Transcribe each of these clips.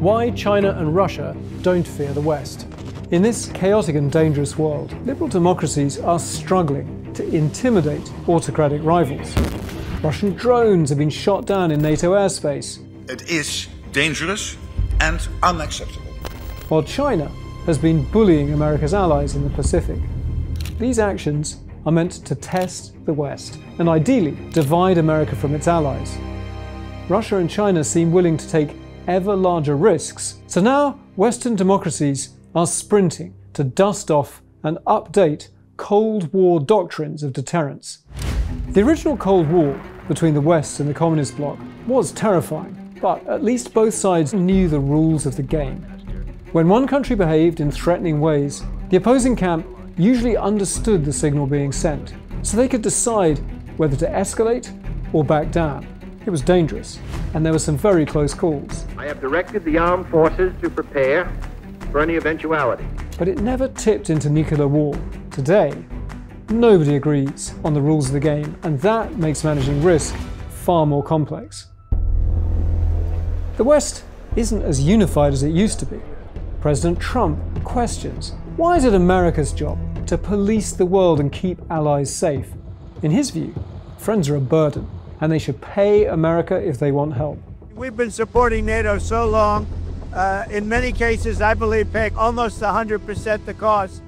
Why China and Russia don't fear the West. In this chaotic and dangerous world, liberal democracies are struggling to intimidate autocratic rivals. Russian drones have been shot down in NATO airspace. It is dangerous and unacceptable. While China has been bullying America's allies in the Pacific. These actions are meant to test the West and ideally divide America from its allies. Russia and China seem willing to take ever larger risks, so now Western democracies are sprinting to dust off and update Cold War doctrines of deterrence. The original Cold War between the West and the Communist bloc was terrifying, but at least both sides knew the rules of the game. When one country behaved in threatening ways, the opposing camp usually understood the signal being sent, so they could decide whether to escalate or back down. It was dangerous, and there were some very close calls. I have directed the armed forces to prepare for any eventuality. But it never tipped into nuclear war. Today, nobody agrees on the rules of the game, and that makes managing risk far more complex. The West isn't as unified as it used to be. President Trump questions, why is it America's job to police the world and keep allies safe? In his view, friends are a burden, and they should pay America if they want help. We've been supporting NATO so long, in many cases, I believe, paying almost 100% the cost.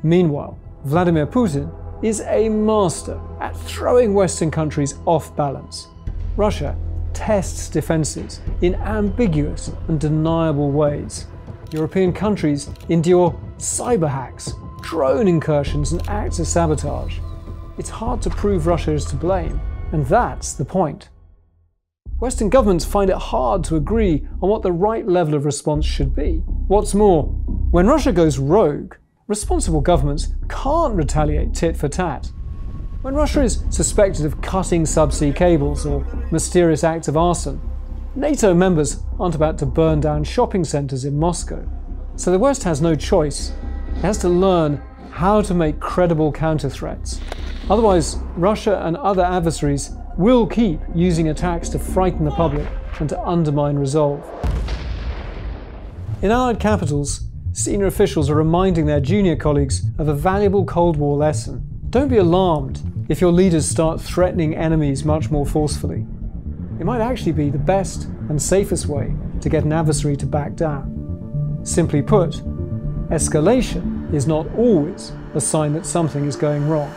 Meanwhile, Vladimir Putin is a master at throwing Western countries off balance. Russia tests defenses in ambiguous and deniable ways. European countries endure cyber hacks, drone incursions, and acts of sabotage. It's hard to prove Russia is to blame, and that's the point. Western governments find it hard to agree on what the right level of response should be. What's more, when Russia goes rogue, responsible governments can't retaliate tit for tat. When Russia is suspected of cutting subsea cables or mysterious acts of arson, NATO members aren't about to burn down shopping centres in Moscow. So the West has no choice. It has to learn how to make credible counter-threats. Otherwise, Russia and other adversaries will keep using attacks to frighten the public and to undermine resolve. In Allied capitals, senior officials are reminding their junior colleagues of a valuable Cold War lesson. Don't be alarmed if your leaders start threatening enemies much more forcefully. It might actually be the best and safest way to get an adversary to back down. Simply put, escalation is not always a sign that something is going wrong.